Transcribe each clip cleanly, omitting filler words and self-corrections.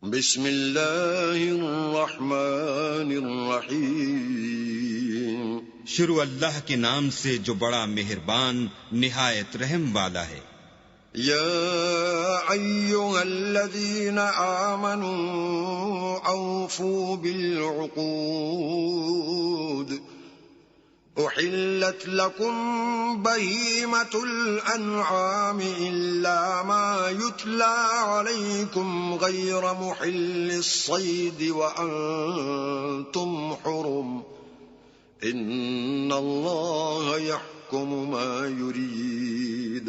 بسم اللہ الرحمن الرحیم۔ شروع اللہ کے نام سے جو بڑا مہربان نہایت رحم والا ہے۔ یا ایھا الذین آمنوا اوفوا بالعقود احلت لكم بهيمة الأنعام إلا ما يتلى عليكم غير محل الصيد وأنتم حرم إن الله يحكم ما يريد۔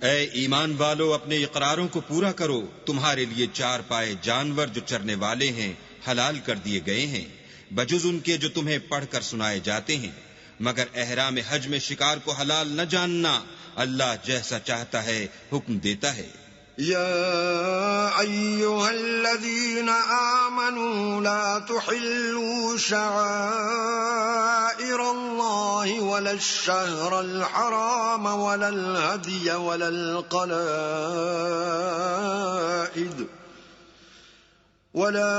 اے ایمان والو، اپنے اقراروں کو پورا کرو۔ تمہارے لیے چار پائے جانور جو چرنے والے ہیں حلال کر دیے گئے ہیں، بجز ان کے جو تمہیں پڑھ کر سنائے جاتے ہیں، مگر احرام حج میں شکار کو حلال نہ جاننا۔ اللہ جیسا چاہتا ہے حکم دیتا ہے۔ یا ایھا الذین آمنوا لا تحلوا شعائر اللہ ولا الشہر الحرام ولا الہدی ولا القلائد ولا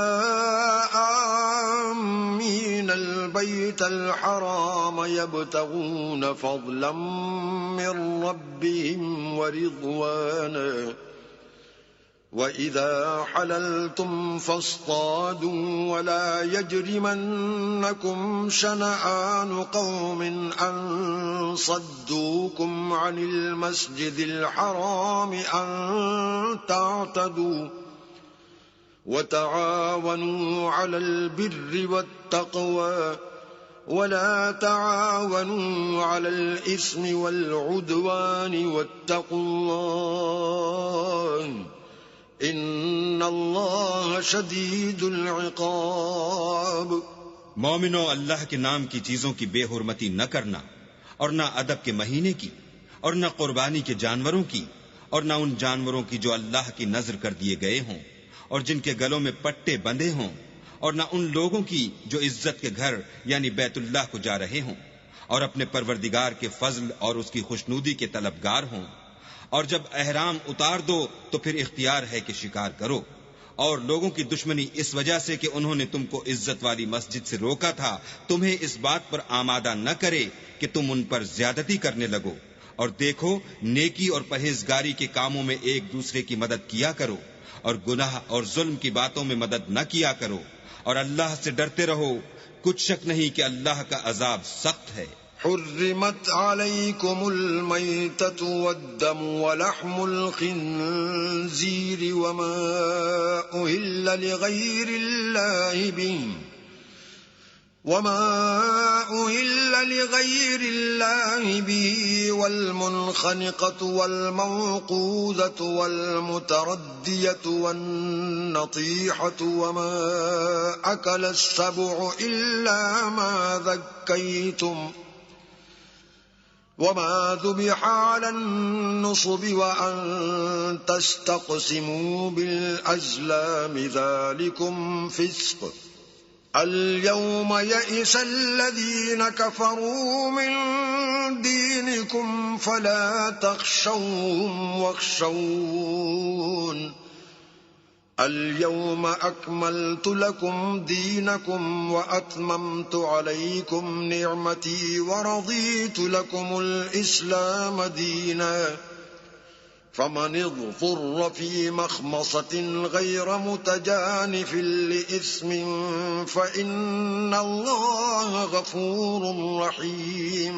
آمین البیت الحرام یبتغون فضلا من ربهم ورضوانا وَإِذَا حَلَلْتُمْ فَاصْطَادُوا وَلَا يَجْرِمَنَّكُمْ شَنَآنُ قَوْمٍ أَن صَدُّوكُمْ عَنِ الْمَسْجِدِ الْحَرَامِ أَن تَعْتَدُوا وَتَعَاوَنُوا عَلَى الْبِرِّ وَالتَّقْوَى وَلَا تَعَاوَنُوا عَلَى الْإِثْمِ وَالْعُدْوَانِ وَاتَّقُوا اللَّهَ ان اللہ شدید العقاب۔ مومنو، اللہ کے نام کی چیزوں کی بے حرمتی نہ کرنا، اور نہ ادب کے مہینے کی، اور نہ قربانی کے جانوروں کی، اور نہ ان جانوروں کی جو اللہ کی نذر کر دیے گئے ہوں اور جن کے گلوں میں پٹے بندھے ہوں، اور نہ ان لوگوں کی جو عزت کے گھر یعنی بیت اللہ کو جا رہے ہوں اور اپنے پروردگار کے فضل اور اس کی خوشنودی کے طلبگار ہوں۔ اور جب احرام اتار دو تو پھر اختیار ہے کہ شکار کرو، اور لوگوں کی دشمنی اس وجہ سے کہ انہوں نے تم کو عزت والی مسجد سے روکا تھا تمہیں اس بات پر آمادہ نہ کرے کہ تم ان پر زیادتی کرنے لگو۔ اور دیکھو، نیکی اور پرہیزگاری کے کاموں میں ایک دوسرے کی مدد کیا کرو، اور گناہ اور ظلم کی باتوں میں مدد نہ کیا کرو، اور اللہ سے ڈرتے رہو۔ کچھ شک نہیں کہ اللہ کا عذاب سخت ہے۔ حرمت علیکم المیتۃ والدم ولحم الخنزیر وما أهل لغیر اللہ به والمنخنقة والموقوذة والمتردية والنطيحة وما أكل السبع إلا ما ذكيتم وما ذبح على النصب وأن تستقسموا بالأزلام ذلكم فسق۔ اليوم يئس الذين كفروا من دينكم فلا تخشوهم واخشون اليوم أكملت لكم دينكم وأتممت عليكم نعمتي ورضيت لكم الإسلام دينا فمن اضطر في مخمصة غير متجانف لإثم فإن الله غفور رحيم۔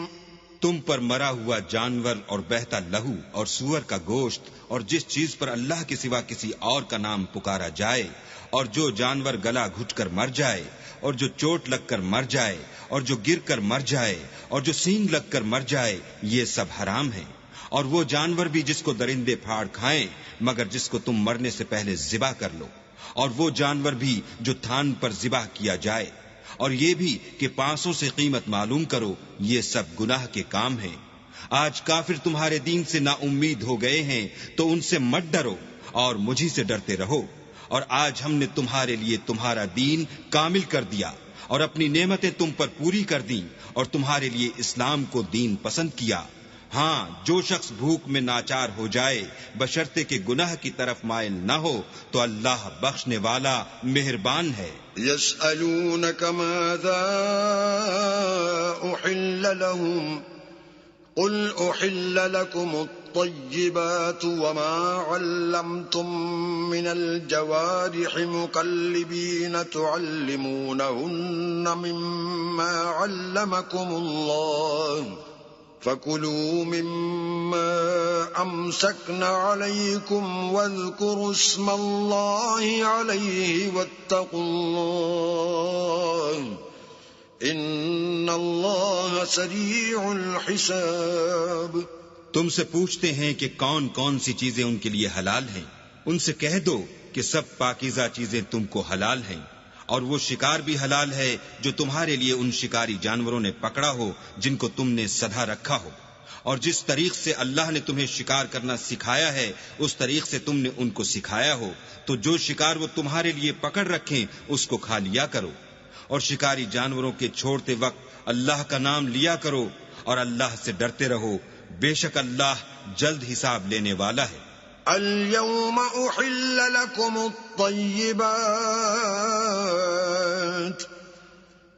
تم پر مرا ہوا جانور اور بہتا لہو اور سور کا گوشت اور جس چیز پر اللہ کے سوا کسی اور کا نام پکارا جائے، اور جو جانور گلا گھٹ کر مر جائے، اور جو چوٹ لگ کر مر جائے، اور جو گر کر مر جائے، اور جو سینگ لگ کر مر جائے، یہ سب حرام ہیں۔ اور وہ جانور بھی جس کو درندے پھاڑ کھائیں مگر جس کو تم مرنے سے پہلے ذبح کر لو، اور وہ جانور بھی جو تھان پر ذبح کیا جائے، اور یہ بھی کہ پانسوں سے قیمت معلوم کرو، یہ سب گناہ کے کام ہیں۔ آج کافر تمہارے دین سے نا امید ہو گئے ہیں تو ان سے مت ڈرو اور مجھی سے ڈرتے رہو۔ اور آج ہم نے تمہارے لیے تمہارا دین کامل کر دیا اور اپنی نعمتیں تم پر پوری کر دیں اور تمہارے لیے اسلام کو دین پسند کیا۔ ہاں جو شخص بھوک میں ناچار ہو جائے بشرطے کہ گناہ کی طرف مائل نہ ہو تو اللہ بخشنے والا مہربان ہے۔ يسألونك ماذا أحل لهم قل أحل لكم الطيبات وما علمتم من الجوارح مكلبين تعلمونهن مما علمكم الله فكلوا مما أمسكن عليكم واذكروا اسم الله عليه واتقوا الله ان اللہ سریع الحساب۔ تم سے پوچھتے ہیں کہ کون کون سی چیزیں ان کے لیے حلال ہیں، ان سے کہہ دو کہ سب پاکیزہ چیزیں تم کو حلال ہیں، اور وہ شکار بھی حلال ہے جو تمہارے لیے ان شکاری جانوروں نے پکڑا ہو جن کو تم نے سدھا رکھا ہو، اور جس طریق سے اللہ نے تمہیں شکار کرنا سکھایا ہے اس طریق سے تم نے ان کو سکھایا ہو، تو جو شکار وہ تمہارے لیے پکڑ رکھیں اس کو کھا لیا کرو، اور شکاری جانوروں کے چھوڑتے وقت اللہ کا نام لیا کرو، اور اللہ سے ڈرتے رہو، بے شک اللہ جلد حساب لینے والا ہے۔ اليوم أحل لكم الطيبات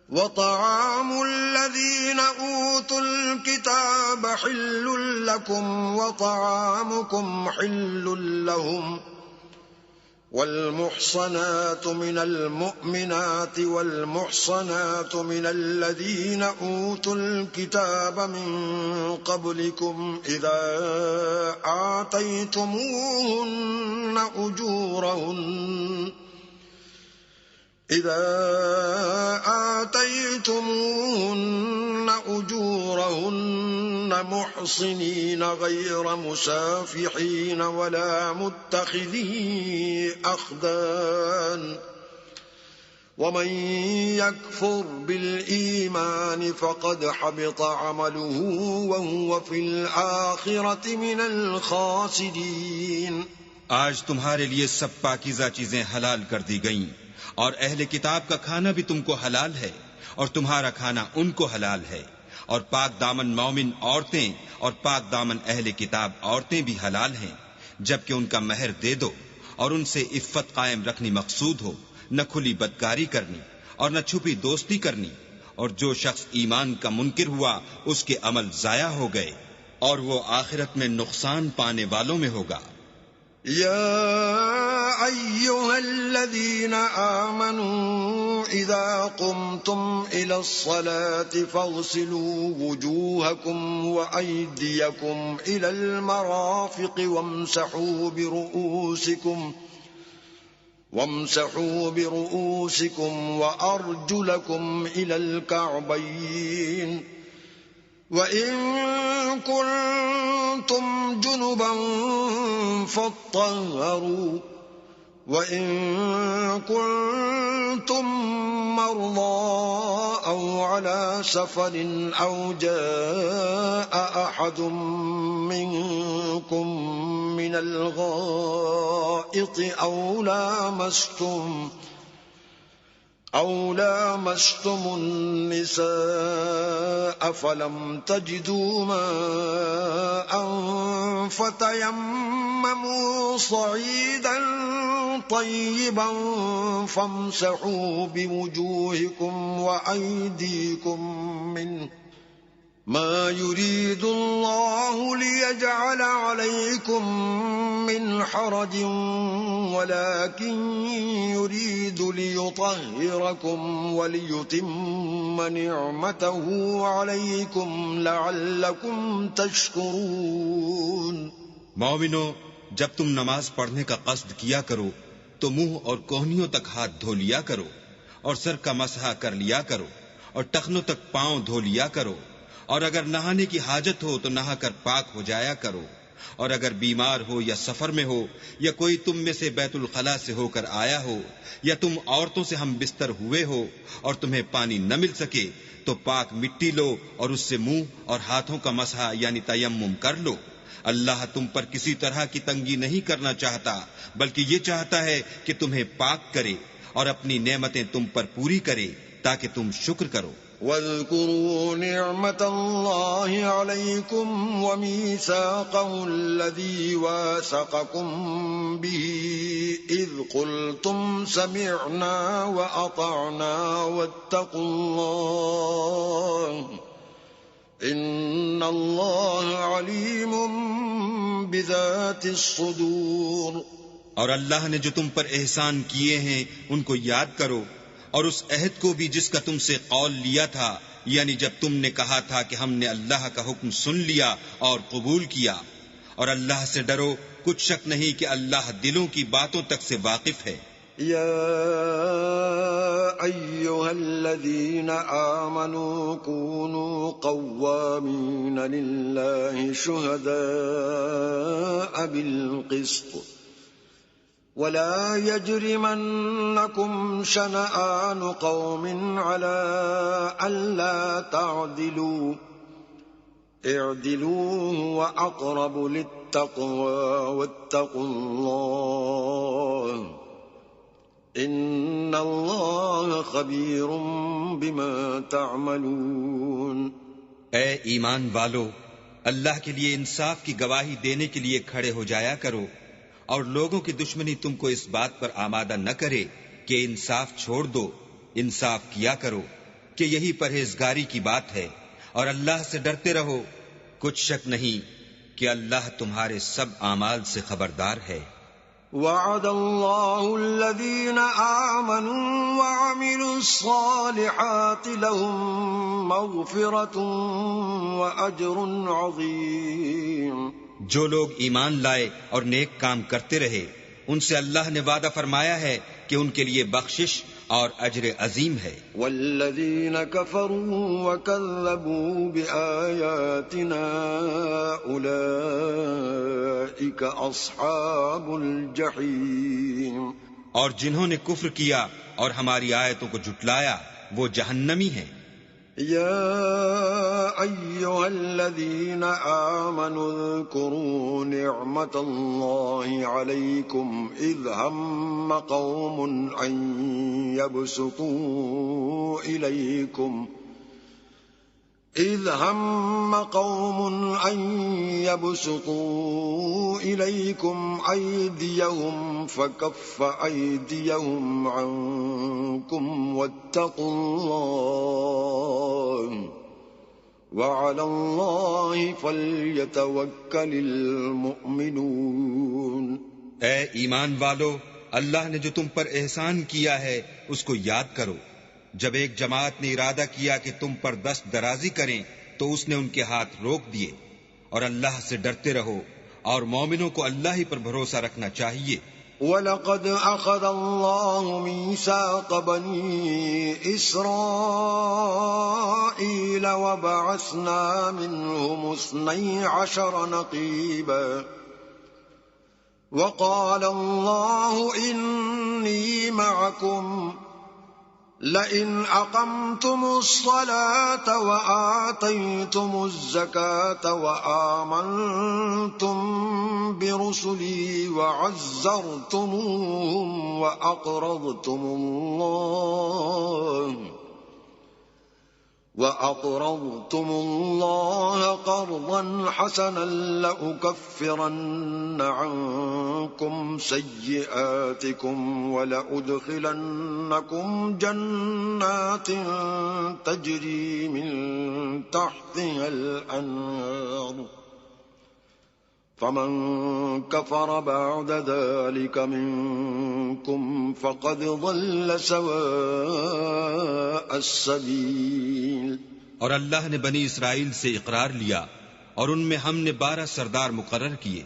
وطعام الذين أوتوا الكتاب حل لكم وطعامكم حل لهم والمحصنات من المؤمنات والمحصنات من الذين أوتوا الكتاب من قبلكم إذا آتيتموهن أجورهن محصنين غير مسافحين ولا متخذي أخدان ومن يكفر بالإيمان فقد حبط عمله وهو في الآخرة من الخاسرين۔ آج تمہارے لیے سب پاکیزہ چیزیں حلال کر دی گئیں، اور اہل کتاب کا کھانا بھی تم کو حلال ہے، اور تمہارا کھانا ان کو حلال ہے، اور پاک دامن مومن عورتیں اور پاک دامن اہل کتاب عورتیں بھی حلال ہیں، جبکہ ان کا مہر دے دو، اور ان سے عفت قائم رکھنی مقصود ہو، نہ کھلی بدکاری کرنی اور نہ چھپی دوستی کرنی، اور جو شخص ایمان کا منکر ہوا اس کے عمل ضائع ہو گئے، اور وہ آخرت میں نقصان پانے والوں میں ہوگا۔ يا أيها الذين آمنوا إذا قمتم إلى الصلاة فاغسلوا وجوهكم وأيديكم إلى المرافق وامسحوا برؤوسكم وأرجلكم إلى الكعبين وإن كنتم جنبا فاطهروا وإن كنتم مرضى أو على سفر أو جاء أحد منكم من الغائط أو لامستم النساء فلم تجدوا ماء فتيمموا صعيدا طيبا فامسحوا بوجوهكم وأيديكم منه ما يريد الله ليجعل عليكم من حرج ولكن يريد ليطهركم وليتم نعمته عليكم لعلكم تشكرون۔ مومنو، جب تم نماز پڑھنے کا قصد کیا کرو تو منہ اور کوہنیوں تک ہاتھ دھو لیا کرو، اور سر کا مسح کر لیا کرو، اور ٹخنوں تک پاؤں دھو لیا کرو، اور اگر نہانے کی حاجت ہو تو نہا کر پاک ہو جایا کرو، اور اگر بیمار ہو یا سفر میں ہو یا کوئی تم میں سے بیت الخلاء سے ہو کر آیا ہو یا تم عورتوں سے ہم بستر ہوئے ہو اور تمہیں پانی نہ مل سکے تو پاک مٹی لو اور اس سے منہ اور ہاتھوں کا مسح یعنی تیمم کر لو۔ اللہ تم پر کسی طرح کی تنگی نہیں کرنا چاہتا، بلکہ یہ چاہتا ہے کہ تمہیں پاک کرے اور اپنی نعمتیں تم پر پوری کرے تاکہ تم شکر کرو۔ واذكروا نعمة الله عليكم وميثاقه الذي واثقكم به إذ قلتم سمعنا وأطعنا واتقوا الله إن الله عليم بذات الصدور. اور اللہ نے جو تم پر احسان کیے ہیں ان کو یاد کرو، اور اس عہد کو بھی جس کا تم سے قول لیا تھا، یعنی جب تم نے کہا تھا کہ ہم نے اللہ کا حکم سن لیا اور قبول کیا. اور اللہ سے ڈرو، کچھ شک نہیں کہ اللہ دلوں کی باتوں تک سے واقف ہے. يا أيها الذين آمنوا كونوا قوامين لله شهداء بالقسط ولا يجرمنكم شنآن قوم على ألا تعدلوا اعدلوا هو أقرب للتقوى واتقوا الله ان اللہ خبیر بما تعملون. اے ایمان والو، اللہ کے لیے انصاف کی گواہی دینے کے لیے کھڑے ہو جایا کرو، اور لوگوں کی دشمنی تم کو اس بات پر آمادہ نہ کرے کہ انصاف چھوڑ دو. انصاف کیا کرو کہ یہی پرہیزگاری کی بات ہے، اور اللہ سے ڈرتے رہو، کچھ شک نہیں کہ اللہ تمہارے سب اعمال سے خبردار ہے. وعد اللہ الذین آمنوا وعملوا الصالحات لهم مغفرۃ واجر عظیم. جو لوگ ایمان لائے اور نیک کام کرتے رہے، ان سے اللہ نے وعدہ فرمایا ہے کہ ان کے لیے بخشش اور اجر عظیم ہے. والذین کفروا وکذبوا بآیاتنا اولئک اصحاب الجحیم. اور جنہوں نے کفر کیا اور ہماری آیتوں کو جھٹلایا وہ جہنمی ہیں. یا ایھا الذین آمنوا اذکروا نعمت اللہ علیکم اذ ہم قوم ان يبسطوا إليكم أيديهم فكف أيديهم عنكم واتقوا الله وعلى الله فليتوكل المؤمنون. اے ایمان والو، اللہ نے جو تم پر احسان کیا ہے اس کو یاد کرو. جب ایک جماعت نے ارادہ کیا کہ تم پر دست درازی کریں تو اس نے ان کے ہاتھ روک دیے. اور اللہ سے ڈرتے رہو، اور مومنوں کو اللہ ہی پر بھروسہ رکھنا چاہیے. وَلَقَدْ أَخَذَ اللَّهُ مِيثَاقَ بَنِي إِسْرَائِيلَ وَبَعَثْنَا مِنْهُمُ 12 نَقِيبًا وَقَالَ اللَّهُ إِنِّي مَعَكُمْ لئن أقمتم الصلاة وآتيتم الزكاة وآمنتم برسلي وعزرتموهم وأقرضتم الله قرضا حسنا لأكفرن عنكم سيئاتكم ولأدخلنكم جنات تجري من تحتها الأنهار فمن كفر بعد ذلك منكم فقد ضل سواء السبيل. اور اللہ نے بنی اسرائیل سے اقرار لیا اور ان میں ہم نے 12 سردار مقرر کیے.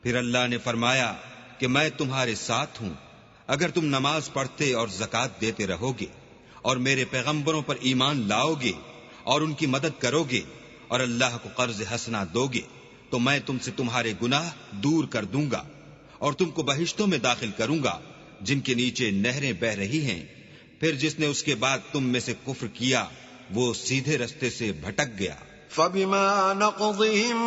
پھر اللہ نے فرمایا کہ میں تمہارے ساتھ ہوں اگر تم نماز پڑھتے اور زکوٰۃ دیتے رہو گے اور میرے پیغمبروں پر ایمان لاؤ گے اور ان کی مدد کرو گے اور اللہ کو قرض حسنہ دو گے تو میں تم سے تمہارے گناہ دور کر دوں گا اور تم کو بہشتوں میں داخل کروں گا جن کے نیچے نہریں بہ رہی ہیں. پھر جس نے اس کے بعد تم میں سے کفر کیا وہ سیدھے رستے سے بھٹک گیا. فبما نقضهم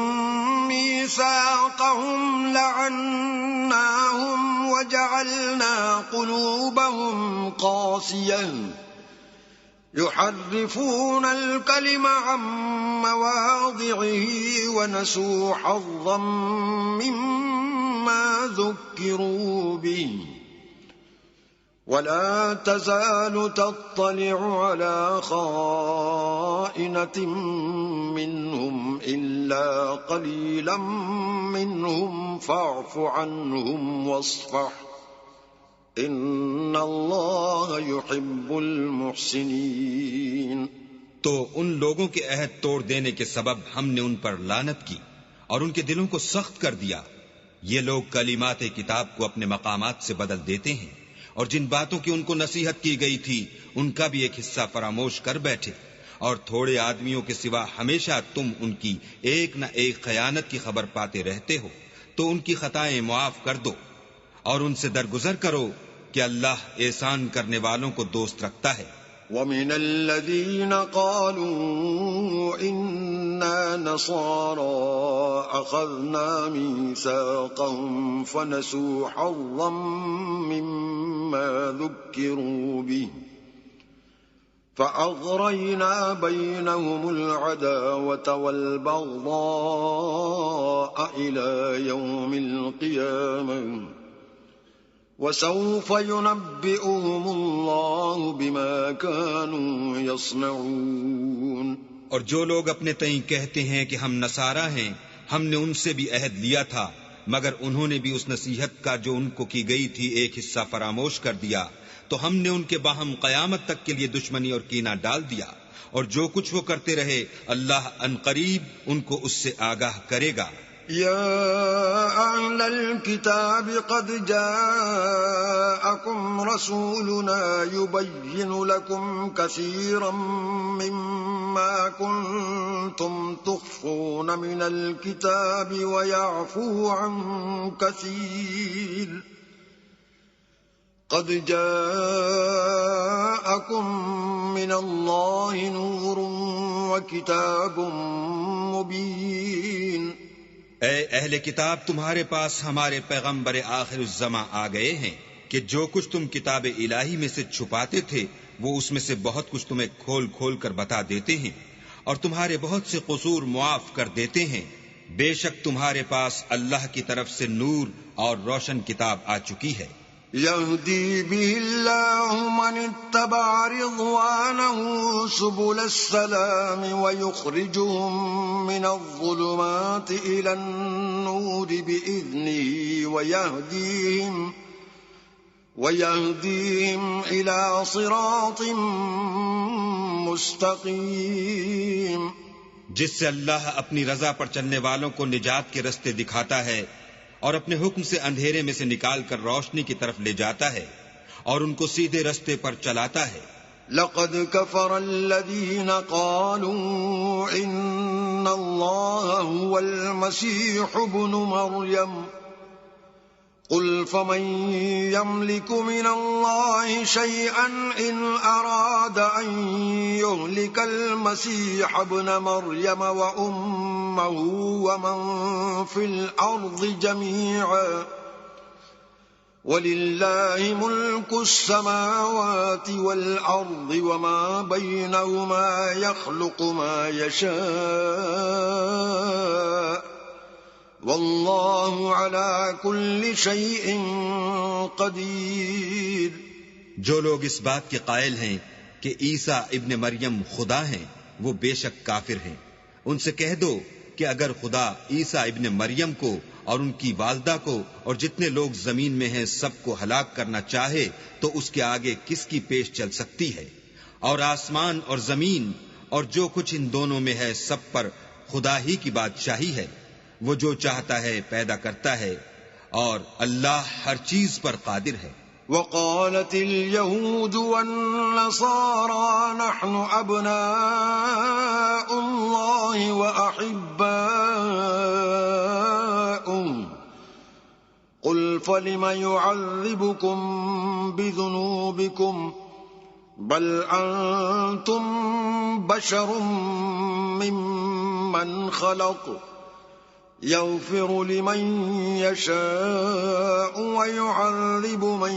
ميثاقهم لعناهم وجعلنا قلوبهم قاسية يحرفون الكلم عن مواضعه ونسوا حظا مما ذكروا به ولا تزال تطلع على خائنة منهم إلا قليلا منهم فاعف عنهم واصفح ان اللہ یحب المحسنین۔ تو ان لوگوں کے عہد توڑ دینے کے سبب ہم نے ان پر لعنت کی اور ان کے دلوں کو سخت کر دیا۔ یہ لوگ کلمات کتاب کو اپنے مقامات سے بدل دیتے ہیں اور جن باتوں کی ان کو نصیحت کی گئی تھی ان کا بھی ایک حصہ فراموش کر بیٹھے، اور تھوڑے آدمیوں کے سوا ہمیشہ تم ان کی ایک نہ ایک خیانت کی خبر پاتے رہتے ہو، تو ان کی خطائیں معاف کر دو اور ان سے درگزر کرو کہ اللہ احسان کرنے والوں کو دوست رکھتا ہے۔ وَمِنَ الَّذِينَ قَالُوا إِنَّا نَصَارَىٰ أَخَذْنَا مِيثَاقَهُمْ فَنَسُوا حَظًّا مِّمَّا ذُكِّرُوا بِهِ فَأَغْرَيْنَا بَيْنَهُمُ الْعَدَاوَةَ وَالْبَغْضَاءَ إِلَىٰ يَوْمِ الْقِيَامَةِ وَسَوْفَ يُنَبِّئُهُمُ اللَّهُ بِمَا كَانُوا يَصْنَعُونَ۔ اور جو لوگ اپنے تئیں کہتے ہیں کہ ہم نصارہ ہیں، ہم نے ان سے بھی عہد لیا تھا، مگر انہوں نے بھی اس نصیحت کا جو ان کو کی گئی تھی ایک حصہ فراموش کر دیا، تو ہم نے ان کے باہم قیامت تک کے لیے دشمنی اور کینہ ڈال دیا، اور جو کچھ وہ کرتے رہے اللہ عنقریب ان کو اس سے آگاہ کرے گا۔ يا أهل الكتاب قد جاءكم رسولنا يبين لكم كثيرا مما كنتم تخفون من الكتاب ويعفو عن كثير قد جاءكم من الله نور وكتاب مبين۔ اے اہل کتاب، تمہارے پاس ہمارے پیغمبر آخر الزماں آ گئے ہیں کہ جو کچھ تم کتاب الہی میں سے چھپاتے تھے وہ اس میں سے بہت کچھ تمہیں کھول کھول کر بتا دیتے ہیں اور تمہارے بہت سے قصور معاف کر دیتے ہیں۔ بے شک تمہارے پاس اللہ کی طرف سے نور اور روشن کتاب آ چکی ہے۔ يهدي به الله من اتبع رضوانه سبل السلام ويخرجهم من الظلمات إلى النور بإذنه ويهديهم إلى صراط مستقيم۔ جس سے اللہ اپنی رضا پر چلنے والوں کو نجات کے رستے دکھاتا ہے اور اپنے حکم سے اندھیرے میں سے نکال کر روشنی کی طرف لے جاتا ہے اور ان کو سیدھے رستے پر چلاتا ہے۔ لقد كفر الذين قالوا إن الله هو المسيح ابن مريم قل فمن يملك من الله شيئا إن أراد أن يهلك المسيح ابن مريم وأمه ومن في الأرض جميعا ولله ملك السماوات والأرض وما بينهما يخلق ما يشاء واللہ علی کل شیء قدیر۔ جو لوگ اس بات کے قائل ہیں کہ عیسیٰ ابن مریم خدا ہیں وہ بے شک کافر ہیں۔ ان سے کہہ دو کہ اگر خدا عیسیٰ ابن مریم کو اور ان کی والدہ کو اور جتنے لوگ زمین میں ہیں سب کو ہلاک کرنا چاہے تو اس کے آگے کس کی پیش چل سکتی ہے؟ اور آسمان اور زمین اور جو کچھ ان دونوں میں ہے سب پر خدا ہی کی بادشاہی ہے، وہ جو چاہتا ہے پیدا کرتا ہے اور اللہ ہر چیز پر قادر ہے۔ وقالت اليهود والنصارى نحن أبناء الله وأحباؤه قل فلم يعذبكم بذنوبكم بل أنتم بشر ممن خلق يغفر لمن يشاء ويعذب من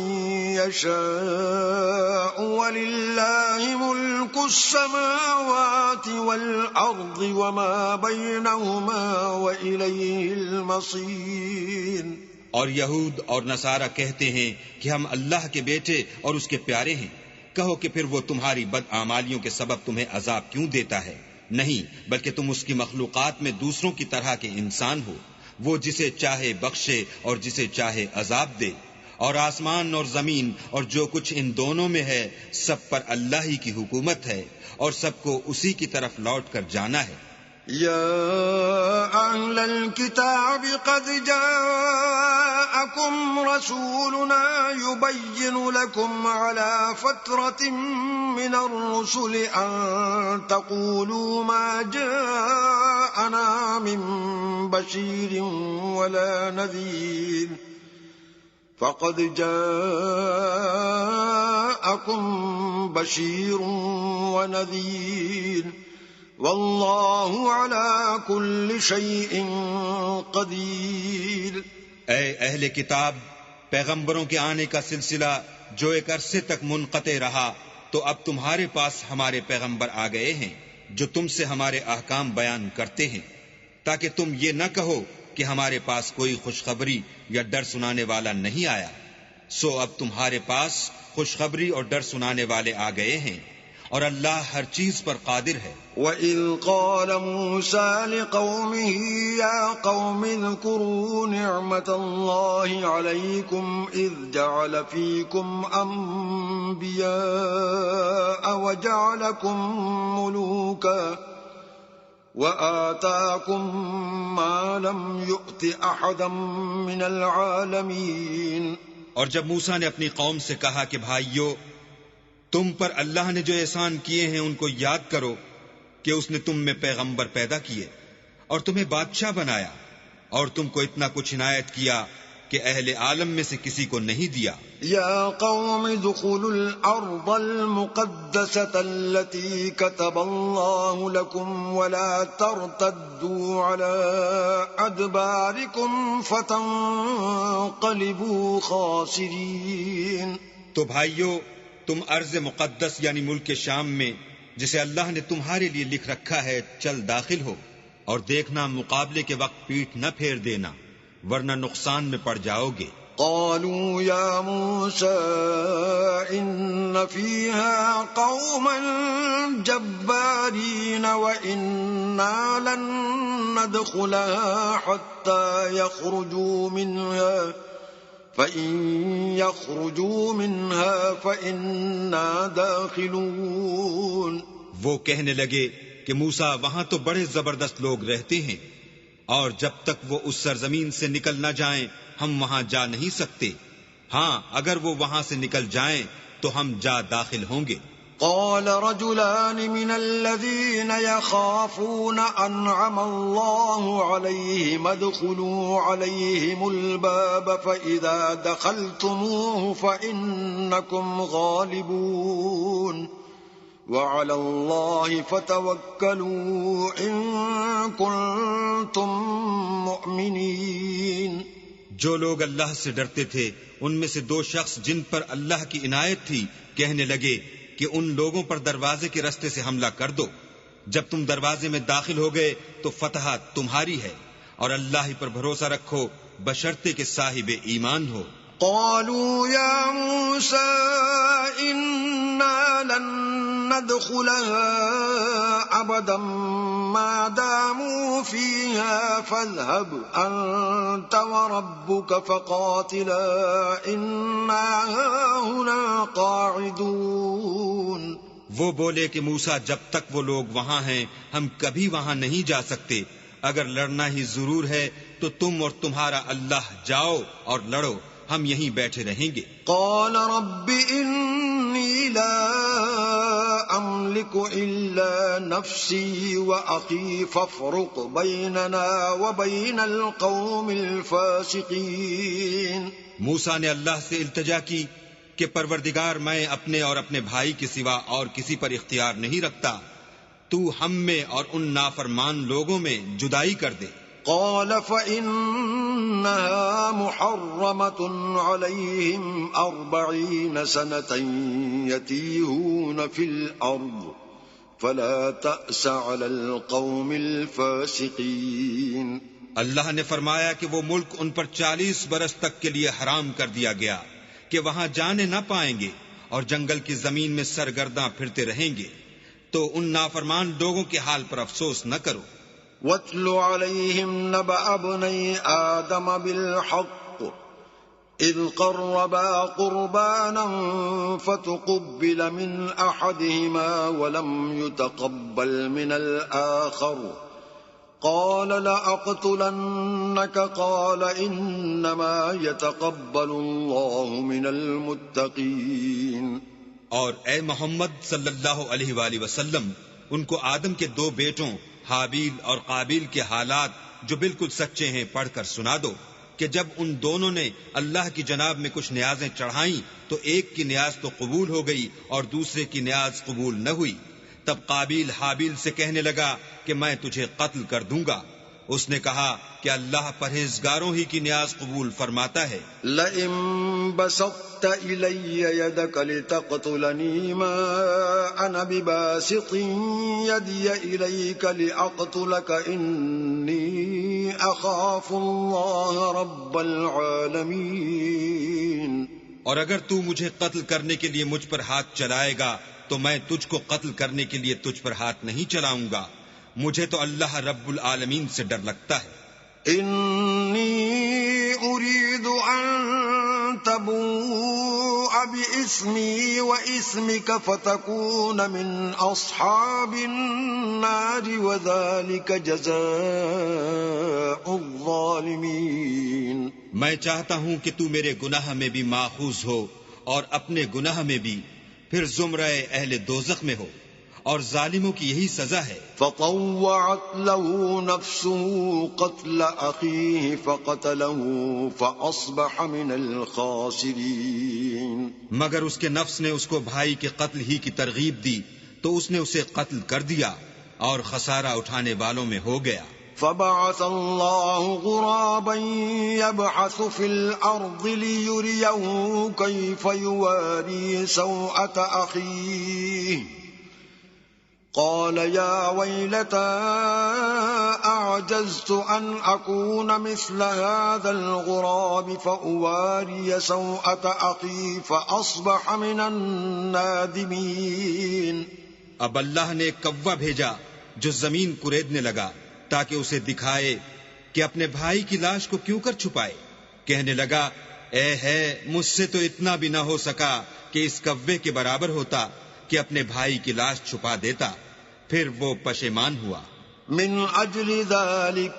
يشاء ولله ملك السماوات والأرض وما بينهما وإليه المصير۔ اور یہود اور نصارہ کہتے ہیں کہ ہم اللہ کے بیٹے اور اس کے پیارے ہیں۔ کہو کہ پھر وہ تمہاری بدعمالیوں کے سبب تمہیں عذاب کیوں دیتا ہے؟ نہیں، بلکہ تم اس کی مخلوقات میں دوسروں کی طرح کے انسان ہو۔ وہ جسے چاہے بخشے اور جسے چاہے عذاب دے۔ اور آسمان اور زمین اور جو کچھ ان دونوں میں ہے سب پر اللہ ہی کی حکومت ہے اور سب کو اسی کی طرف لوٹ کر جانا ہے۔ يا أهل الكتاب قد جاءكم رسولنا يبين لكم على فترة من الرسل أن تقولوا ما جاءنا من بشير ولا نذير فقد جاءكم بشير ونذير واللہ علی کل شیء قدیر۔ اے اہل کتاب، پیغمبروں کے آنے کا سلسلہ جو ایک عرصے تک منقطع رہا، تو اب تمہارے پاس ہمارے پیغمبر آ گئے ہیں جو تم سے ہمارے احکام بیان کرتے ہیں، تاکہ تم یہ نہ کہو کہ ہمارے پاس کوئی خوشخبری یا ڈر سنانے والا نہیں آیا۔ سو اب تمہارے پاس خوشخبری اور ڈر سنانے والے آ گئے ہیں، اور اللہ ہر چیز پر قادر ہے۔ وَإِذْ قَالَ مُوسَى لِقَوْمِهِ يَا قَوْمِ اذْكُرُوا نِعْمَةَ اللَّهِ عَلَيْكُمْ إِذْ جَعَلَ فِيكُمْ أَنْبِيَاءَ وَجَعَلَكُمْ مُلُوكًا وَآتَاكُمْ مَا لَمْ يُؤْتِ أَحَدًا مِنَ الْعَالَمِينَ۔ اور جب موسیٰ نے اپنی قوم سے کہا کہ بھائیو، تم پر اللہ نے جو احسان کیے ہیں ان کو یاد کرو کہ اس نے تم میں پیغمبر پیدا کیے اور تمہیں بادشاہ بنایا، اور تم کو اتنا کچھ عنایت کیا کہ اہل عالم میں سے کسی کو نہیں دیا۔ یا قوم ادخلوا الارض المقدسة التي كتب اللہ لكم ولا ترتدوا على ادباركم فتنقلبوا خاسرین۔ تو بھائیو، تم ارض مقدس یعنی ملک شام میں جسے اللہ نے تمہارے لیے لکھ رکھا ہے چل داخل ہو، اور دیکھنا مقابلے کے وقت پیٹھ نہ پھیر دینا ورنہ نقصان میں پڑ جاؤ گے۔ قالوا یا موسیٰ ان فیہا قوما جبارین وإنا لن ندخلها حتى يخرجوا منها فَإِن يَخْرُجُوا مِنْهَا فَإِنَّا دَاخِلُونَ۔ وہ کہنے لگے کہ موسیٰ وہاں تو بڑے زبردست لوگ رہتے ہیں، اور جب تک وہ اس سرزمین سے نکل نہ جائیں ہم وہاں جا نہیں سکتے۔ ہاں، اگر وہ وہاں سے نکل جائیں تو ہم جا داخل ہوں گے۔ قال رجلان من الذين يخافون أنعم الله عليهم ادخلوا عليهم الباب فإذا دخلتموه فإنكم غالبون وعلى الله فتوكلوا إن كنتم مؤمنين۔ جو لوگ اللہ سے ڈرتے تھے ان میں سے دو شخص جن پر اللہ کی عنایت تھی کہنے لگے کہ ان لوگوں پر دروازے کے رستے سے حملہ کر دو، جب تم دروازے میں داخل ہو گئے تو فتح تمہاری ہے، اور اللہ ہی پر بھروسہ رکھو بشرطے کہ صاحب ایمان ہو۔ قالوا يا موسى إنا لن ندخلها أبدا ما داموا فيها فاذهب أنت وربك فقاتلا إنا هنا قاعدون۔ وہ بولے کہ موسیٰ جب تک وہ لوگ وہاں ہیں ہم کبھی وہاں نہیں جا سکتے، اگر لڑنا ہی ضرور ہے تو تم اور تمہارا اللہ جاؤ اور لڑو، ہم یہیں بیٹھے رہیں گے۔ قال رب انی لا املک الا نفسی واخی فافرق بیننا وبین القوم الفاسقین۔ موسیٰ نے اللہ سے التجا کی کہ پروردگار، میں اپنے اور اپنے بھائی کے سوا اور کسی پر اختیار نہیں رکھتا، تو ہم میں اور ان نافرمان لوگوں میں جدائی کر دے۔ قال فإنها محرمة عليهم 40 سنة يتيهون في الأرض فلا تأس على القوم الفاسقين. اللہ نے فرمایا کہ وہ ملک ان پر 40 برس تک کے لیے حرام کر دیا گیا کہ وہاں جانے نہ پائیں گے اور جنگل کی زمین میں سرگرداں پھرتے رہیں گے، تو ان نافرمان لوگوں کے حال پر افسوس نہ کرو. وَاتْلُ عَلَيْهِمْ نَبَأَ ابْنَيْ آدَمَ بِالْحَقِّ إِذْ قَرَّبَا قُرْبَانًا فَتُقُبِّلَ مِنْ أَحَدِهِمَا وَلَمْ يُتَقَبَّلْ مِنَ الْآخَرِ قَالَ لَأَقْتُلَنَّكَ قَالَ إِنَّمَا يَتَقَبَّلُ اللَّهُ مِنَ الْمُتَّقِينَ. اور اے محمد صلی اللہ علیہ وآلہ وسلم ان کو آدم کے 2 بیٹوں حابیل اور قابیل کے حالات جو بالکل سچے ہیں پڑھ کر سنا دو کہ جب ان دونوں نے اللہ کی جناب میں کچھ نیازیں چڑھائیں تو ایک کی نیاز تو قبول ہو گئی اور دوسرے کی نیاز قبول نہ ہوئی. تب قابیل حابیل سے کہنے لگا کہ میں تجھے قتل کر دوں گا. اس نے کہا کہ اللہ پرہیزگاروں ہی کی نیاز قبول فرماتا ہے. لئن بسطت إلي يدك لتقتلني ما أنا بباسط يدي إليك لأقتلك إني أخاف الله رب العالمين. اور اگر تو مجھے قتل کرنے کے لیے مجھ پر ہاتھ چلائے گا تو میں تجھ کو قتل کرنے کے لیے تجھ پر ہاتھ نہیں چلاؤں گا. مجھے تو اللہ رب العالمین سے ڈر لگتا ہے. انی اريد ان تبوء باسمی واسمک فتکون من اصحاب النار وذلك جزاء الظالمین. میں چاہتا ہوں کہ تو میرے گناہ میں بھی ماخوذ ہو اور اپنے گناہ میں بھی، پھر زمرہ اہل دوزخ میں ہو، اور ظالموں کی یہی سزا ہے. فطوعت له نفسه قتل اخيه فقتله فاصبح من الخاسرين. مگر اس کے نفس نے اس کو بھائی کے قتل ہی کی ترغیب دی تو اس نے اسے قتل کر دیا اور خسارہ اٹھانے والوں میں ہو گیا. فبعث الله غرابا يبحث في الأرض ليريه كيف يواري سوءة أخيه قال يا ويلتى أعجزت أن أكون مثل هذا الغراب فأواري سوءة أخي فأصبح من النادمين. اب اللہ نے ایک کوا بھیجا جو زمین کریدنے لگا تاکہ اسے دکھائے کہ اپنے بھائی کی لاش کو کیوں کر چھپائے. کہنے لگا اے ہے مجھ سے تو اتنا بھی نہ ہو سکا کہ اس کوے کے برابر ہوتا کہ اپنے بھائی کی لاش چھپا دیتا. پھر وہ پشیمان ہوا. من اجل ذلك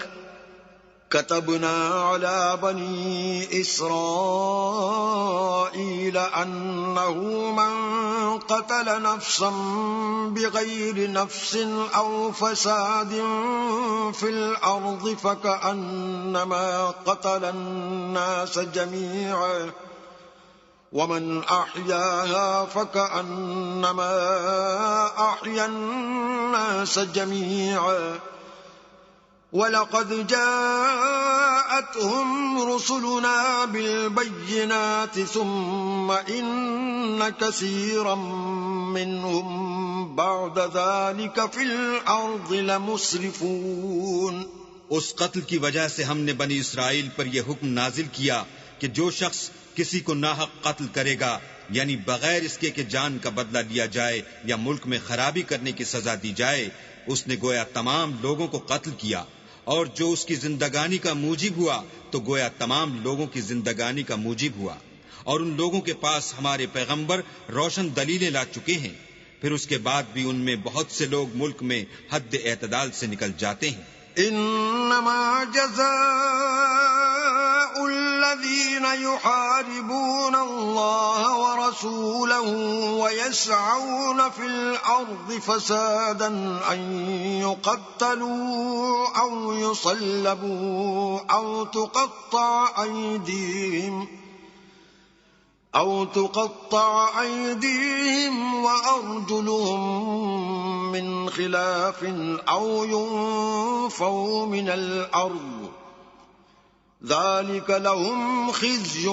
كتبنا على بني إسرائيل أنه من قتل نفسا بغير نفس أو فساد في الأرض فكأنما قتل الناس جميعا ومن أحياها فكأنما أحيا الناس جميعا وَلَقَدْ جَاءَتْهُمْ رُسُلُنَا بِالْبَيِّنَاتِ ثُمَّ إِنَّ كَثِيرًا مِّنْهُمْ بَعْدَ ذَلِكَ فِي الْأَرْضِ لَمُسْرِفُونَ. اس قتل کی وجہ سے ہم نے بنی اسرائیل پر یہ حکم نازل کیا کہ جو شخص کسی کو ناحق قتل کرے گا، یعنی بغیر اس کے کہ جان کا بدلہ لیا جائے یا ملک میں خرابی کرنے کی سزا دی جائے، اس نے گویا تمام لوگوں کو قتل کیا. اور جو اس کی زندگانی کا موجب ہوا تو گویا تمام لوگوں کی زندگانی کا موجب ہوا. اور ان لوگوں کے پاس ہمارے پیغمبر روشن دلیلیں لا چکے ہیں، پھر اس کے بعد بھی ان میں بہت سے لوگ ملک میں حد اعتدال سے نکل جاتے ہیں. انما جزاء الذين يحاربون الله ورسوله ويسعون في الأرض فسادا أن يقتلوا أو يصلبوا أو تقطع أو تقطع أيديهم وأرجلهم من خلاف أو ينفوا من الأرض ذلك لهم خزي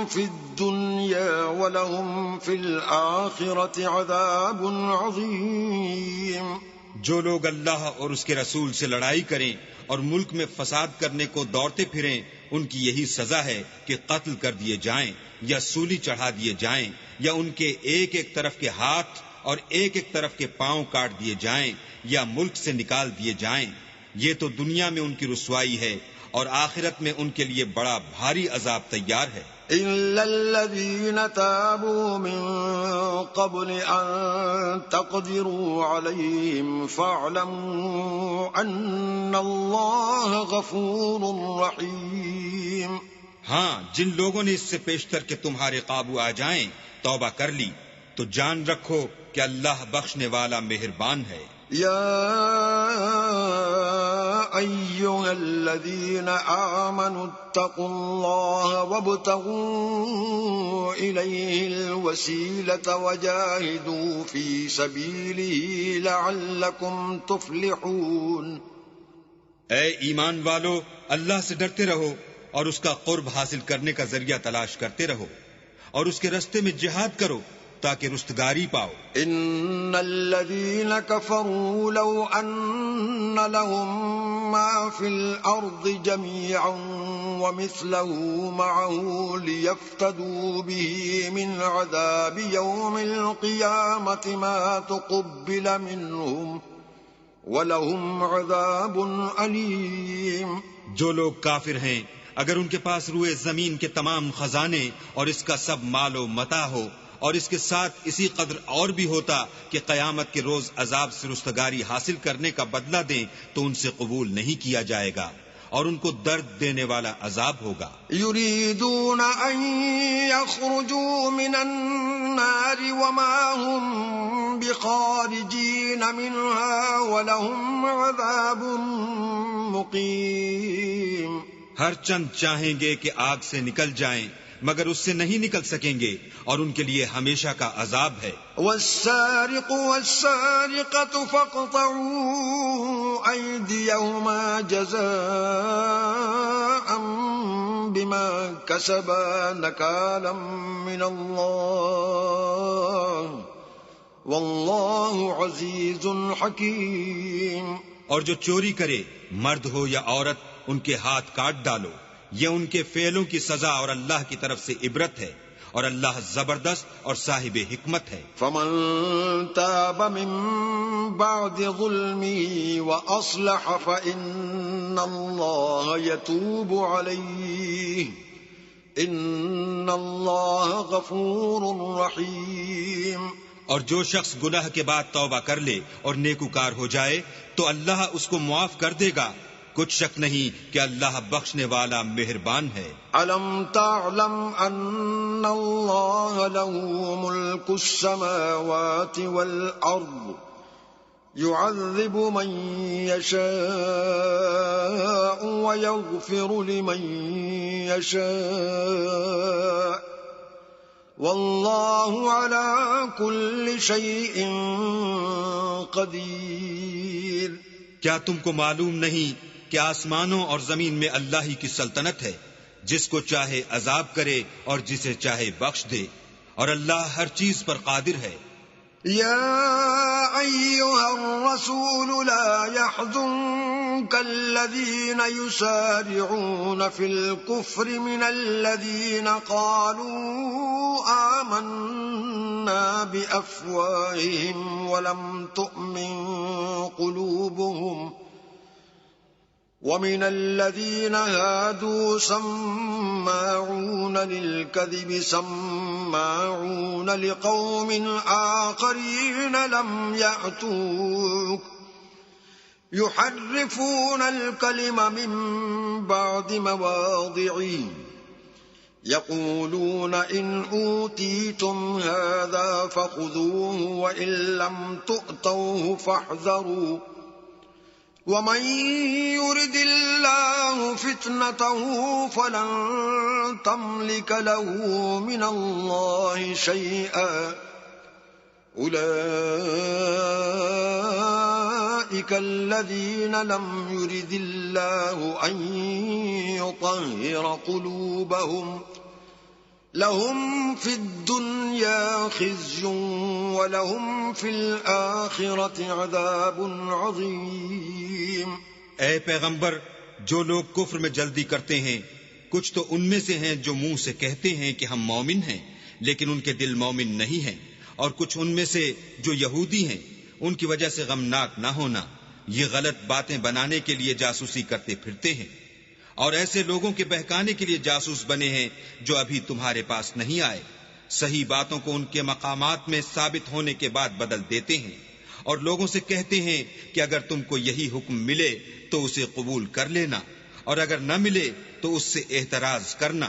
في الدنيا ولهم في الآخرة عذاب عظيم۔ جو لوگ اللہ اور اس کے رسول سے لڑائی کریں اور ملک میں فساد کرنے کو دوڑتے پھریں، ان کی یہی سزا ہے کہ قتل کر دیے جائیں یا سولی چڑھا دیے جائیں یا ان کے ایک ایک طرف کے ہاتھ اور ایک ایک طرف کے پاؤں کاٹ دیے جائیں یا ملک سے نکال دیے جائیں۔ یہ تو دنیا میں ان کی رسوائی ہے اور آخرت میں ان کے لیے بڑا بھاری عذاب تیار ہے۔ إلا الذين تابوا من قبل أن تقدروا عليهم فاعلموا أن الله غفور رحيم۔ ہاں، جن لوگوں نے اس سے پیشتر کہ تمہارے قابو آ جائیں توبہ کر لی تو جان رکھو کہ اللہ بخشنے والا مہربان ہے۔ يا أيها الذين آمنوا اتقوا الله وابتغوا إليه الوسيلة وجاهدوا في سبيله لعلكم تفلحون۔ اے ایمان والو، اللہ سے ڈرتے رہو اور اس کا قرب حاصل کرنے کا ذریعہ تلاش کرتے رہو اور اس کے رستے میں جہاد کرو تاکہ رستگاری پاؤ۔ ان الذين كفروا لو ان لهم ما في الارض جميعا ومثله معه ليفتدوا به من عذاب يوم القيامة ما تقبل منهم ولهم عذاب أليم۔ جو لوگ کافر ہیں اگر ان کے پاس روئے زمین کے تمام خزانے اور اس کا سب مال و متاع ہو اور اس کے ساتھ اسی قدر اور بھی ہوتا کہ قیامت کے روز عذاب سے رستگاری حاصل کرنے کا بدلہ دیں تو ان سے قبول نہیں کیا جائے گا اور ان کو درد دینے والا عذاب ہوگا۔ يريدون أن يخرجوا من النار وما هم بخارجين منها ولهم عذاب مقيم۔ ہر چند چاہیں گے کہ آگ سے نکل جائیں مگر اس سے نہیں نکل سکیں گے اور ان کے لیے ہمیشہ کا عذاب ہے۔ والسارق والسارقة فاقطعوا أيديهما جزاء بما كسبا نكالا من الله والله عزيز حكيم۔ اور جو چوری کرے مرد ہو یا عورت ان کے ہاتھ کاٹ ڈالو، یہ ان کے فعلوں کی سزا اور اللہ کی طرف سے عبرت ہے اور اللہ زبردست اور صاحب حکمت ہے۔ فمن تاب من بعد ظلمه وأصلح فإن الله يتوب عليه إن الله غفور رحيم۔ اور جو شخص گناہ کے بعد توبہ کر لے اور نیکوکار ہو جائے تو اللہ اس کو معاف کر دے گا، کچھ شک نہیں کہ اللہ بخشنے والا مہربان ہے۔ أَلَمْ تَعْلَمْ أَنَّ اللَّهَ لَهُ مُلْكُ السَّمَاوَاتِ وَالْأَرْضِ يُعَذِّبُ مَن يَشَاءُ وَيَغْفِرُ لِمَن يَشَاءُ وَاللَّهُ عَلَى كُلِّ شَيْءٍ قَدِيرٌ۔ کیا تم کو معلوم نہیں کہ آسمانوں اور زمین میں اللہ ہی کی سلطنت ہے، جس کو چاہے عذاب کرے اور جسے چاہے بخش دے، اور اللہ ہر چیز پر قادر ہے۔ يا أيها الرسول لا يحزنك الذين يسارعون في الكفر من الذين قالوا آمنا بأفواههم ولم تؤمن قلوبهم ومن الذين هادوا سماعون للكذب سماعون لقوم آخرين لم يأتوك يحرفون الكلم من بعد مواضعه يقولون إن أوتيتم هذا فخذوه وإن لم تؤتوه فاحذروا ومن يرد الله فتنته فلن تملك له من الله شيئا أولئك الذين لم يرد الله أن يطهر قلوبهم لهم في الدنيا خزي ولهم في الآخرة عذاب عظيم۔ اے پیغمبر، جو لوگ کفر میں جلدی کرتے ہیں کچھ تو ان میں سے ہیں جو منہ سے کہتے ہیں کہ ہم مومن ہیں لیکن ان کے دل مومن نہیں ہیں، اور کچھ ان میں سے جو یہودی ہیں، ان کی وجہ سے غمناک نہ ہونا، یہ غلط باتیں بنانے کے لیے جاسوسی کرتے پھرتے ہیں، اور ایسے لوگوں کے بہکانے کے لیے جاسوس بنے ہیں جو ابھی تمہارے پاس نہیں آئے، صحیح باتوں کو ان کے مقامات میں ثابت ہونے کے بعد بدل دیتے ہیں، اور لوگوں سے کہتے ہیں کہ اگر تم کو یہی حکم ملے تو اسے قبول کر لینا، اور اگر نہ ملے تو اس سے احتراز کرنا،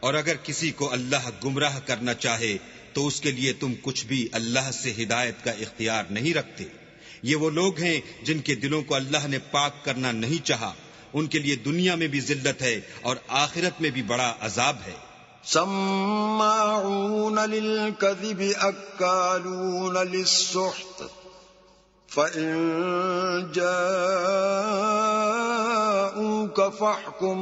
اور اگر کسی کو اللہ گمراہ کرنا چاہے تو اس کے لیے تم کچھ بھی اللہ سے ہدایت کا اختیار نہیں رکھتے۔ یہ وہ لوگ ہیں جن کے دلوں کو اللہ نے پاک کرنا نہیں چاہا، ان کے لیے دنیا میں بھی ذلت ہے اور آخرت میں بھی بڑا عذاب ہے۔ سماعون للكذب اکالون للسحت فإن جاءوك فاحكم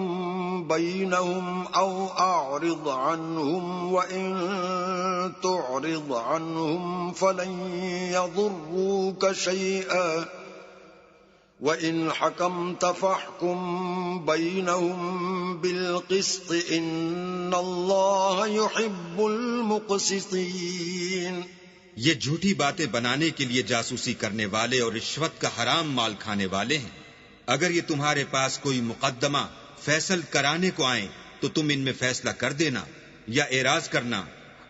بينهم أو أعرض عنهم وإن تعرض عنهم فلن يضروك شيئا وَإِنْ حَكَمْتَ فَاحْكُمْ بَيْنَهُمْ بِالْقِسْطِ إِنَّ اللَّهَ يُحِبُّ الْمُقْسِطِينَ۔ یہ جھوٹی باتیں بنانے کے لیے جاسوسی کرنے والے اور رشوت کا حرام مال کھانے والے ہیں۔ اگر یہ تمہارے پاس کوئی مقدمہ فیصل کرانے کو آئیں تو تم ان میں فیصلہ کر دینا یا اعراض کرنا،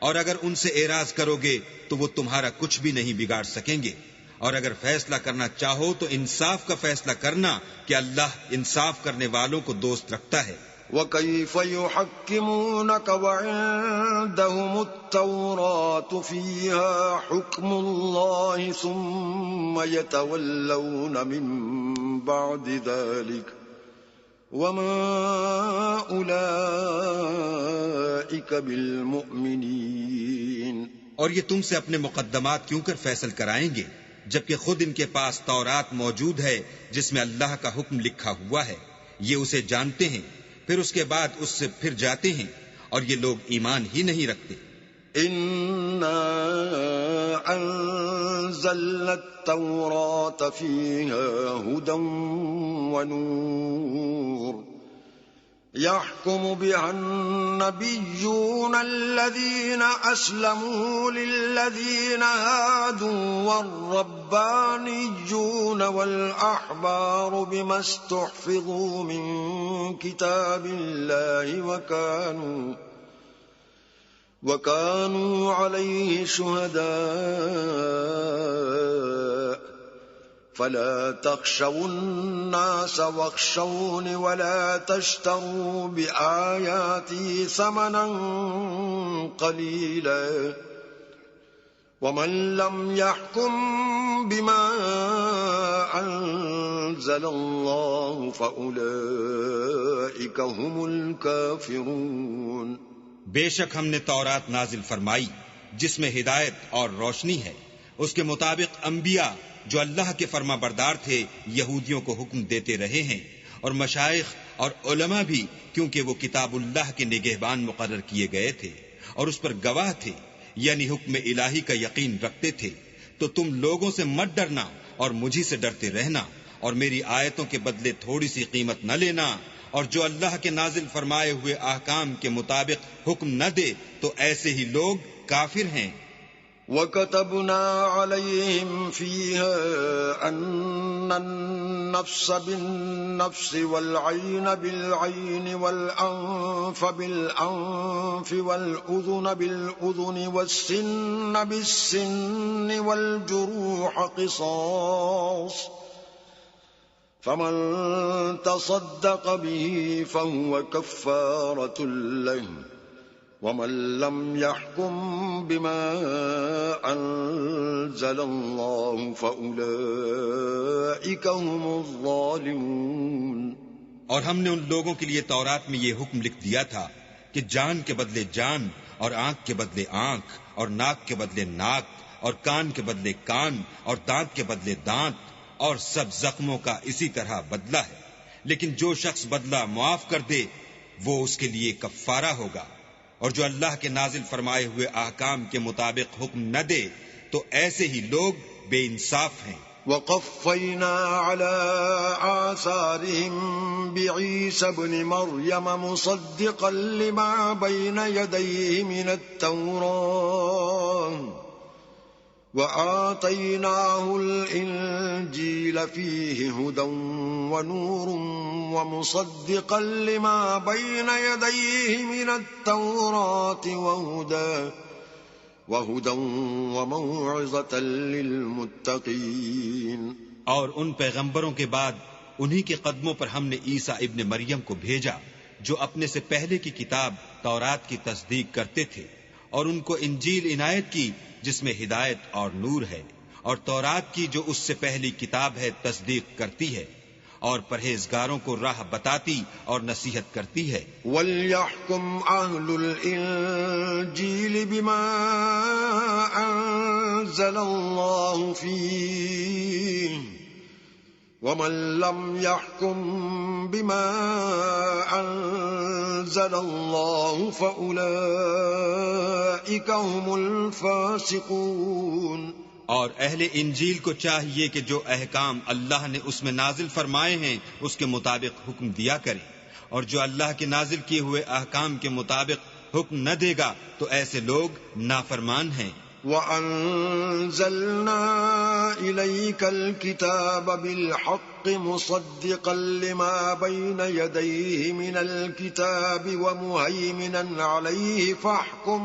اور اگر ان سے اعراض کرو گے تو وہ تمہارا کچھ بھی نہیں بگاڑ سکیں گے، اور اگر فیصلہ کرنا چاہو تو انصاف کا فیصلہ کرنا کہ اللہ انصاف کرنے والوں کو دوست رکھتا ہے۔ وَكَيْفَ يُحَكِّمُونَكَ وَعِندَهُمُ التَّوْرَاةُ فِيهَا حُكْمُ اللَّهِ ثُمَّ يَتَوَلَّوْنَ مِن بَعْدِ ذَلِكَ وَمَا أُولَئِكَ بِالْمُؤْمِنِينَ۔ اور یہ تم سے اپنے مقدمات کیوں کر فیصل کرائیں گے جبکہ خود ان کے پاس تورات موجود ہے جس میں اللہ کا حکم لکھا ہوا ہے، یہ اسے جانتے ہیں، پھر اس کے بعد اس سے پھر جاتے ہیں، اور یہ لوگ ایمان ہی نہیں رکھتے۔ اِنَّا أَنزَلْنَا التَّوْرَاةَ فِيهَا هُدًى وَنُورٌ يَحْكُمُ بِهَا النَّبِيُّونَ الَّذِينَ أَسْلَمُوا لِلَّذِينَ هَادُوا وَالرَّبَّانِيُّونَ وَالْأَحْبَارُ بِمَا اسْتُحْفِظُوا مِن كِتَابِ اللَّهِ وَكَانُوا عَلَيْهِ شُهَدَاءَ فَلَا تَخْشَوُا النَّاسَ وَاخْشَوْنِ وَلَا تَشْتَرُوا بِآيَاتِي ثَمَنًا قَلِيلًا وَمَن لَّمْ يَحْكُم بِمَا أَنزَلَ اللَّهُ فَأُولَئِكَ هُمُ الْكَافِرُونَ۔ بے شک ہم نے تورات نازل فرمائی جس میں ہدایت اور روشنی ہے، اس کے مطابق انبیاء جو اللہ کے فرما بردار تھے یہودیوں کو حکم دیتے رہے ہیں، اور مشائخ اور علماء بھی، کیونکہ وہ کتاب اللہ کے نگہبان مقرر کیے گئے تھے اور اس پر گواہ تھے، یعنی حکم الہی کا یقین رکھتے تھے۔ تو تم لوگوں سے مت ڈرنا اور مجھی سے ڈرتے رہنا، اور میری آیتوں کے بدلے تھوڑی سی قیمت نہ لینا، اور جو اللہ کے نازل فرمائے ہوئے احکام کے مطابق حکم نہ دے تو ایسے ہی لوگ کافر ہیں۔ وَكَتَبْنَا عَلَيْهِمْ فِيهَا أَنَّ النَّفْسَ بِالنَّفْسِ وَالْعَيْنَ بِالْعَيْنِ وَالْأَنفَ بِالْأَنفِ وَالْأُذُنَ بِالْأُذُنِ وَالسِّنَّ بِالسِّنِّ وَالْجُرُوحَ قِصَاصٌ فَمَن تَصَدَّقَ بِهِ فَهُوَ كَفَّارَةٌ لَّهُ ومن لم يحكم بما أنزل الله فأولئك هم الظالمون. اور ہم نے ان لوگوں کے لیے تورات میں یہ حکم لکھ دیا تھا کہ جان کے بدلے جان، اور آنکھ کے بدلے آنکھ، اور ناک کے بدلے ناک، اور کان کے بدلے کان، اور دانت کے بدلے دانت، اور سب زخموں کا اسی طرح بدلہ ہے. لیکن جو شخص بدلہ معاف کر دے وہ اس کے لیے کفارہ ہوگا، اور جو اللہ کے نازل فرمائے ہوئے احکام کے مطابق حکم نہ دے تو ایسے ہی لوگ بے انصاف ہیں. وقفينا على آثارهم بعيسى ابن مريم مصدقا لما بين يديه من التوراة وآتيناه الإنجيل فيه هدى ونور ومصدقا لما بين يديه من التوراة وهدى وموعظة للمتقين. اور ان پیغمبروں کے بعد انہی کے قدموں پر ہم نے عیسیٰ ابن مریم کو بھیجا جو اپنے سے پہلے کی کتاب تورات کی تصدیق کرتے تھے، اور ان کو انجیل عنایت کی جس میں ہدایت اور نور ہے، اور تورات کی جو اس سے پہلی کتاب ہے تصدیق کرتی ہے، اور پرہیزگاروں کو راہ بتاتی اور نصیحت کرتی ہے. وَلْيَحْكُمْ أَهْلُ الْإِنجِيلِ بِمَا أَنزَلَ اللَّهُ فِيهِ وَمَن لَّمْ يَحْكُم بِمَا أَنزَلَ اللَّهُ فَأُولَئِكَ هُمُ الْفَاسِقُونَ. اور اہل انجیل کو چاہیے کہ جو احکام اللہ نے اس میں نازل فرمائے ہیں اس کے مطابق حکم دیا کرے، اور جو اللہ کے نازل کیے ہوئے احکام کے مطابق حکم نہ دے گا تو ایسے لوگ نافرمان ہیں. وَأَنزَلْنَا إِلَيْكَ الْكِتَابَ بِالْحَقِّ مُصَدِّقًا لِمَا بَيْنَ يَدَيْهِ مِنَ الْكِتَابِ وَمُهَيْمِنًا عَلَيْهِ فَاحْكُم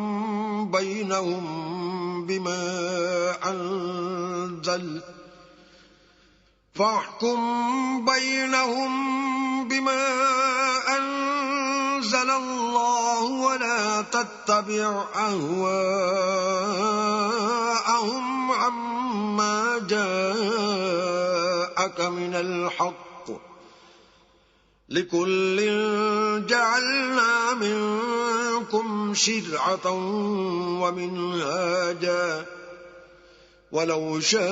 بَيْنَهُم بِمَا أَنزَلَ اللَّهُ وَلَا تَتَّبِعْ أَهْوَاءَهُمْ عَمَّا جَاءَكَ مِنَ الْحَقِّ لِكُلٍّ جَعَلْنَا مِنكُمْ شِرْعَةً وَمِنْهَاجًا وَلَوْ شَاءَ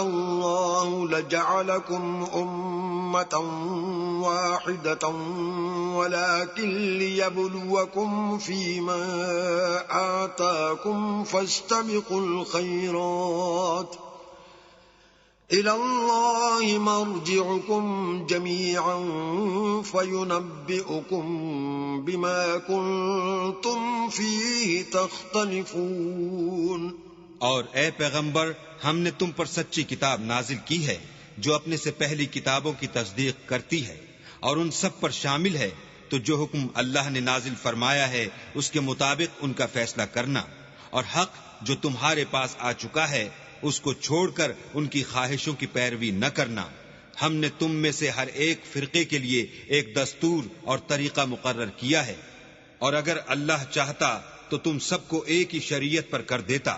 اللَّهُ لَجَعَلَكُمْ أُمَّةً وَاحِدَةً وَلَكِنْ لِيَبْلُوَكُمْ فِيمَا آتَاكُمْ فَاسْتَبِقُوا الْخَيْرَاتِ إِلَى اللَّهِ مَرْجِعُكُمْ جَمِيعًا فَيُنَبِّئُكُم بِمَا كُنتُمْ فِيهِ تَخْتَلِفُونَ. اور اے پیغمبر، ہم نے تم پر سچی کتاب نازل کی ہے جو اپنے سے پہلی کتابوں کی تصدیق کرتی ہے اور ان سب پر شامل ہے، تو جو حکم اللہ نے نازل فرمایا ہے اس کے مطابق ان کا فیصلہ کرنا، اور حق جو تمہارے پاس آ چکا ہے اس کو چھوڑ کر ان کی خواہشوں کی پیروی نہ کرنا. ہم نے تم میں سے ہر ایک فرقے کے لیے ایک دستور اور طریقہ مقرر کیا ہے، اور اگر اللہ چاہتا تو تم سب کو ایک ہی شریعت پر کر دیتا،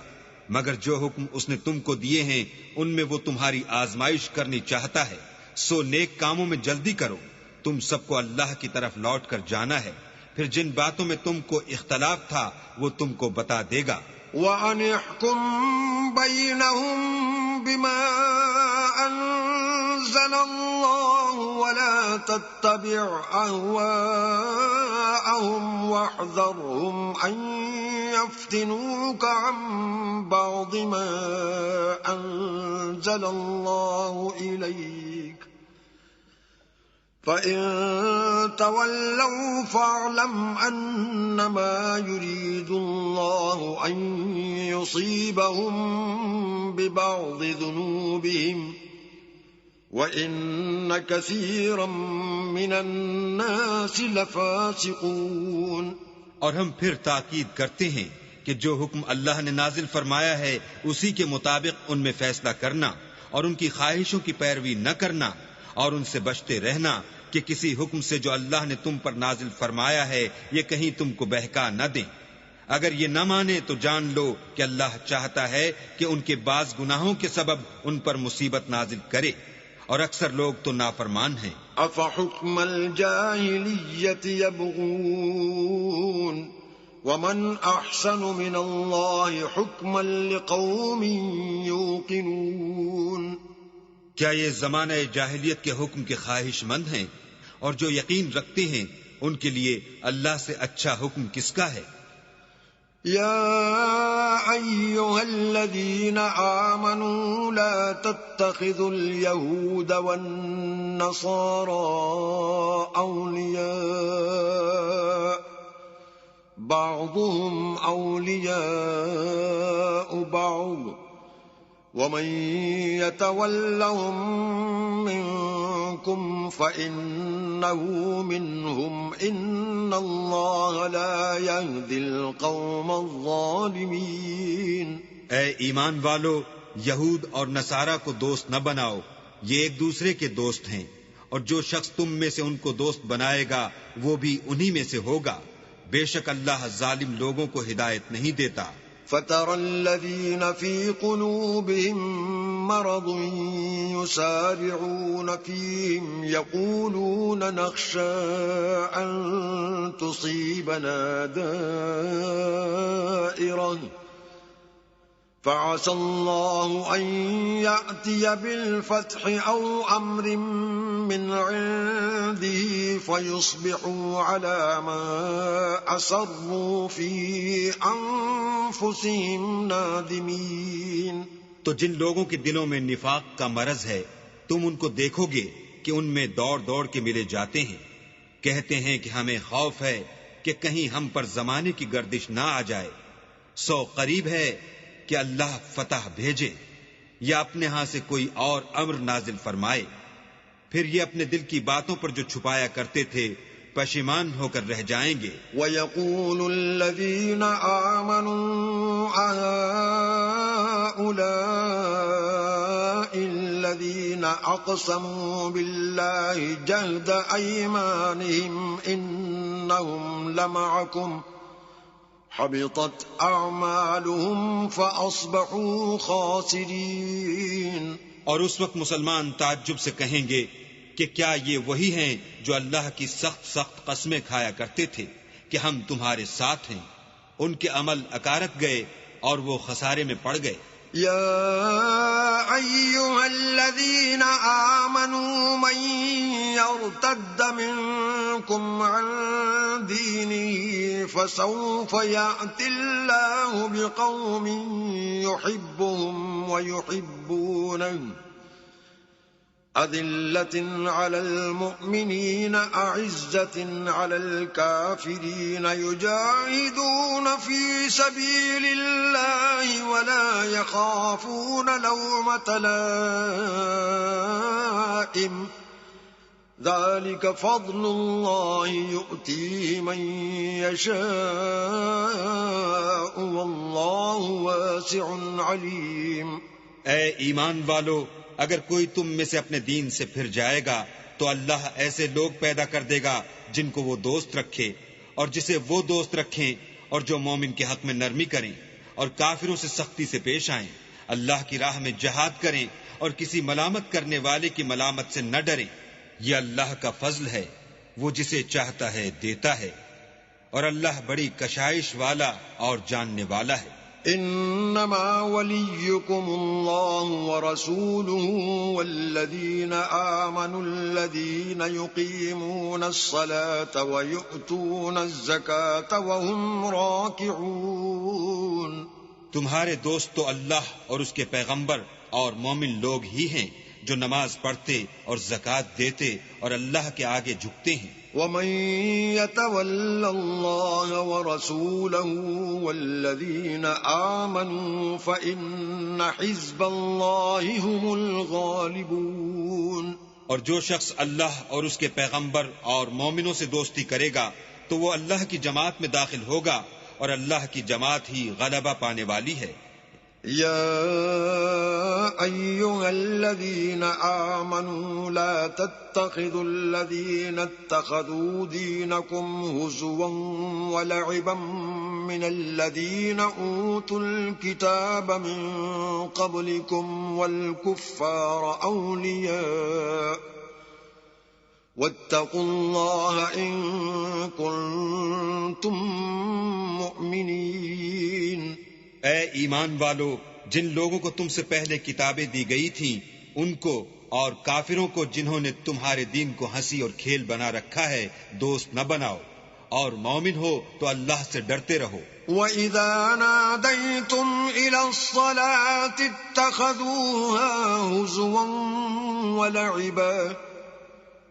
مگر جو حکم اس نے تم کو دیے ہیں ان میں وہ تمہاری آزمائش کرنی چاہتا ہے. سو نیک کاموں میں جلدی کرو، تم سب کو اللہ کی طرف لوٹ کر جانا ہے، پھر جن باتوں میں تم کو اختلاف تھا وہ تم کو بتا دے گا. وَأَنِ احْكُم بَيْنَهُم بِمَا أَنزَلَ اللَّهُ وَلَا تَتَّبِعْ أَهْوَاءَهُمْ وَاحْذَرْهُمْ أَن يَفْتِنُوكَ عَن بَعْضِ مَا أَنزَلَ اللَّهُ إِلَيْكَ فَإِن تَوَلَّوْا فَاعْلَمْ أَنَّمَا يُرِيدُ اللَّهُ أَن يُصِيبَهُم بِبَعْضِ ذُنُوبِهِمْ وَإِنَّ كَثِيرًا مِّنَ النَّاسِ لَفَاسِقُونَ. اور ہم پھر تاکید کرتے ہیں کہ جو حکم اللہ نے نازل فرمایا ہے اسی کے مطابق ان میں فیصلہ کرنا اور ان کی خواہشوں کی پیروی نہ کرنا اور ان سے بچتے رہنا کہ کسی حکم سے جو اللہ نے تم پر نازل فرمایا ہے یہ کہیں تم کو بہکا نہ دیں۔ اگر یہ نہ مانے تو جان لو کہ اللہ چاہتا ہے کہ ان کے بعض گناہوں کے سبب ان پر مصیبت نازل کرے، اور اکثر لوگ تو نافرمان ہیں۔ أفحكم الجاهلية يبغون ومن أحسن من الله حكما لقوم يوقنون۔ کیا یہ زمانہ جاہلیت کے حکم کے خواہش مند ہیں، اور جو یقین رکھتے ہیں ان کے لیے اللہ سے اچھا حکم کس کا ہے؟ يا أيها الذين آمنوا لا تتخذوا اليهود والنصارى أولياء بعضهم أولياء بعض ومن يتولهم منكم فإنه منهم إن الله لا يهدي القوم الظالمين۔ اے ایمان والو، یہود اور نصارہ کو دوست نہ بناؤ، یہ ایک دوسرے کے دوست ہیں، اور جو شخص تم میں سے ان کو دوست بنائے گا وہ بھی انہی میں سے ہوگا، بے شک اللہ ظالم لوگوں کو ہدایت نہیں دیتا۔ فَتَرَى الَّذِينَ فِي قُلُوبِهِم مَّرَضٌ يُسَارِعُونَ فِيهِمْ يَقُولُونَ نَخْشَىٰ أَن تُصِيبَنَا دَائِرَةٌ فَعَسَى اللَّهُ أَن يَأْتِيَ بِالْفَتْحِ أَوْ أَمْرٍ مِّنْ عِندِهِ فَيُصْبِحُوا عَلَىٰ مَا أَسَرُّوا فِي أَنفُسِهِمْ نَادِمِينَ۔ تو جن لوگوں کے دلوں میں نفاق کا مرض ہے تم ان کو دیکھو گے کہ ان میں دوڑ دوڑ کے ملے جاتے ہیں، کہتے ہیں کہ ہمیں خوف ہے کہ کہیں ہم پر زمانے کی گردش نہ آ جائے، سو قریب ہے کہ اللہ فتح بھیجے یا اپنے ہاں سے کوئی اور امر نازل فرمائے، پھر یہ اپنے دل کی باتوں پر جو چھپایا کرتے تھے پشیمان ہو کر رہ جائیں گے۔ وَيَقُولُ الَّذِينَ آمَنُوا أَهَٰؤُلَاءِ الَّذِينَ أَقْسَمُوا بِاللَّهِ جَهْدَ أَيْمَانِهِمْ إِنَّهُمْ لَمَعَكُمْ حَبِطَتْ أَعْمَالُهُمْ فَأَصْبَحُوا خَاسِرِينَ۔ اور اس وقت مسلمان تعجب سے کہیں گے کہ کیا یہ وہی ہیں جو اللہ کی سخت سخت قسمیں کھایا کرتے تھے کہ ہم تمہارے ساتھ ہیں، ان کے عمل اکارت گئے اور وہ خسارے میں پڑ گئے۔ یا ایھا الذین آمنوا من یرتد منکم عن دینہ فسوف یأتی اللہ بقوم یحبهم ویحبونہ أذلة على المؤمنين أعزة على الكافرين يجاهدون في سبيل الله ولا يخافون لومة لائم ذلك فضل الله يؤتيه من يشاء والله واسع عليم۔ اے ایمان والو، اگر کوئی تم میں سے اپنے دین سے پھر جائے گا تو اللہ ایسے لوگ پیدا کر دے گا جن کو وہ دوست رکھے اور جسے وہ دوست رکھیں، اور جو مومن کے حق میں نرمی کریں اور کافروں سے سختی سے پیش آئیں، اللہ کی راہ میں جہاد کریں اور کسی ملامت کرنے والے کی ملامت سے نہ ڈریں۔ یہ اللہ کا فضل ہے، وہ جسے چاہتا ہے دیتا ہے، اور اللہ بڑی کشائش والا اور جاننے والا ہے۔ انما وليكم الله ورسوله والذين آمنوا الذين يقيمون الصلاة ويؤتون الزكاة وهم راكعون۔ تمہارے دوست تو اللہ اور اس کے پیغمبر اور مومن لوگ ہی ہیں جو نماز پڑھتے اور زکوٰۃ دیتے اور اللہ کے آگے جھکتے ہیں۔ وَمَن يَتَوَلَّ اللَّهَ وَرَسُولَهُ وَالَّذِينَ آمَنُوا فَإِنَّ حِزْبَ اللَّهِ هُمُ الْغَالِبُونَ۔ اور جو شخص اللہ اور اس کے پیغمبر اور مومنوں سے دوستی کرے گا تو وہ اللہ کی جماعت میں داخل ہوگا، اور اللہ کی جماعت ہی غلبہ پانے والی ہے۔ يا أيها الذين آمنوا لا تتخذوا الذين اتخذوا دينكم هزوا ولعبا من الذين أوتوا الكتاب من قبلكم والكفار أولياء واتقوا الله إن كنتم مؤمنين. اے ایمان والو، جن لوگوں کو تم سے پہلے کتابیں دی گئی تھیں ان کو اور کافروں کو جنہوں نے تمہارے دین کو ہنسی اور کھیل بنا رکھا ہے دوست نہ بناؤ، اور مومن ہو تو اللہ سے ڈرتے رہو. وَإِذَا نَادَيْتُمْ إِلَى الصَّلَاةِ اتَّخَذُوهَا هُزُوًا وَلَعِبًا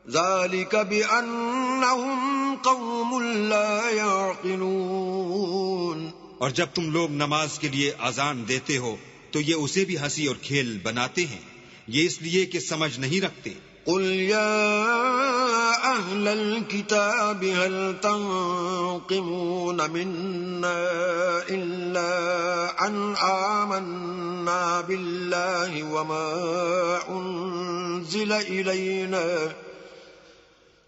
ذَلِكَ بِأَنَّهُمْ قَوْمٌ لَا يَعْقِلُونَ. اور جب تم لوگ نماز کے لیے اذان دیتے ہو تو یہ اسے بھی ہنسی اور کھیل بناتے ہیں، یہ اس لیے کہ سمجھ نہیں رکھتے. قل يا أهل الكتاب هل تنقمون منا إلا أن آمنا بالله وما أنزل إلينا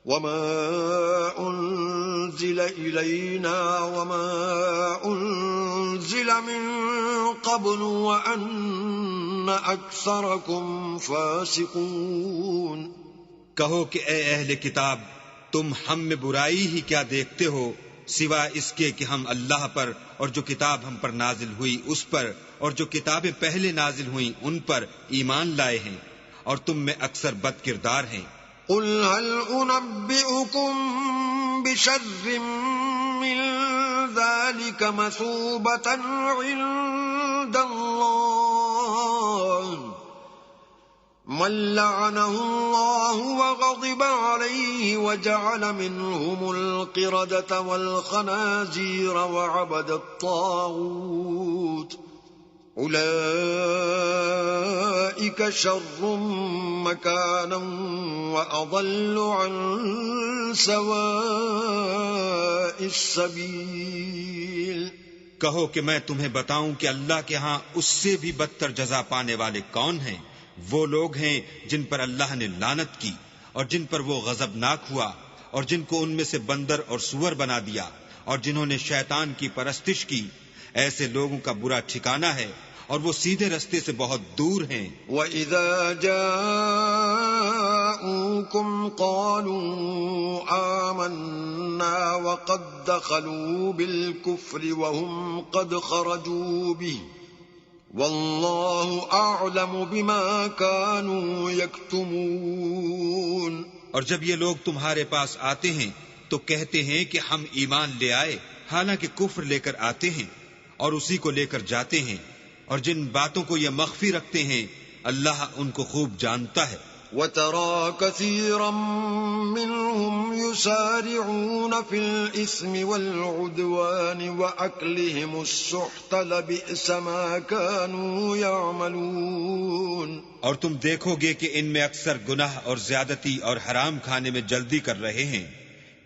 وما أنزل من قبل وأن أكثركم فاسقون. کہو کہ اے اہل کتاب، تم ہم میں برائی ہی کیا دیکھتے ہو سوا اس کے کہ ہم اللہ پر اور جو کتاب ہم پر نازل ہوئی اس پر اور جو کتابیں پہلے نازل ہوئیں ان پر ایمان لائے ہیں، اور تم میں اکثر بد کردار ہیں. قل هل أنبئكم بشر من ذلك مثوبة عند الله من لعنه الله وغضب عليه وجعل منهم القردة والخنازير وعبد الطاغوت أولئك شر مكانا وأضل عن سواء السبيل. کہو کہ میں تمہیں بتاؤں کہ اللہ کے ہاں اس سے بھی بدتر جزا پانے والے کون ہیں. وہ لوگ ہیں جن پر اللہ نے لعنت کی اور جن پر وہ غضبناک ہوا اور جن کو ان میں سے بندر اور سور بنا دیا اور جنہوں نے شیطان کی پرستش کی. ایسے لوگوں کا برا ٹھکانہ ہے اور وہ سیدھے رستے سے بہت دور ہیں. وَإِذَا جَاءُوكُمْ قَالُوا آمَنَّا وَقَدْ دَخَلُوا بِالْكُفْرِ وَهُمْ قَدْ خَرَجُوا بِهِ وَاللَّهُ أَعْلَمُ بِمَا كَانُوا يَكْتُمُونَ. اور جب یہ لوگ تمہارے پاس آتے ہیں تو کہتے ہیں کہ ہم ایمان لے آئے، حالانکہ کفر لے کر آتے ہیں اور اسی کو لے کر جاتے ہیں، اور جن باتوں کو یہ مخفی رکھتے ہیں اللہ ان کو خوب جانتا ہے. وَتَرَى كَثِيرًا مِّنْهُمْ يُسَارِعُونَ فِي الْإِثْمِ وَالْعُدْوَانِ وَأَكْلِهِمُ السُّحْتَ لَبِئْسَ مَا كَانُوا يَعْمَلُونَ. اور تم دیکھو گے کہ ان میں اکثر گناہ اور زیادتی اور حرام کھانے میں جلدی کر رہے ہیں،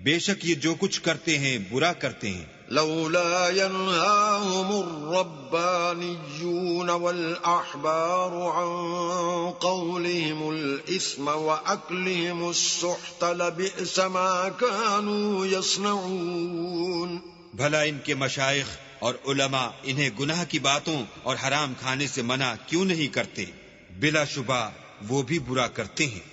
بے شک یہ جو کچھ کرتے ہیں برا کرتے ہیں. لولا ينهاهم الربانيون والأحبار عن قولهم الإثم وأكلهم السحت لبئس ما كانوا يصنعون. بھلا ان کے مشائخ اور علماء انہیں گناہ کی باتوں اور حرام کھانے سے منع کیوں نہیں کرتے؟ بلا شبہ وہ بھی برا کرتے ہیں.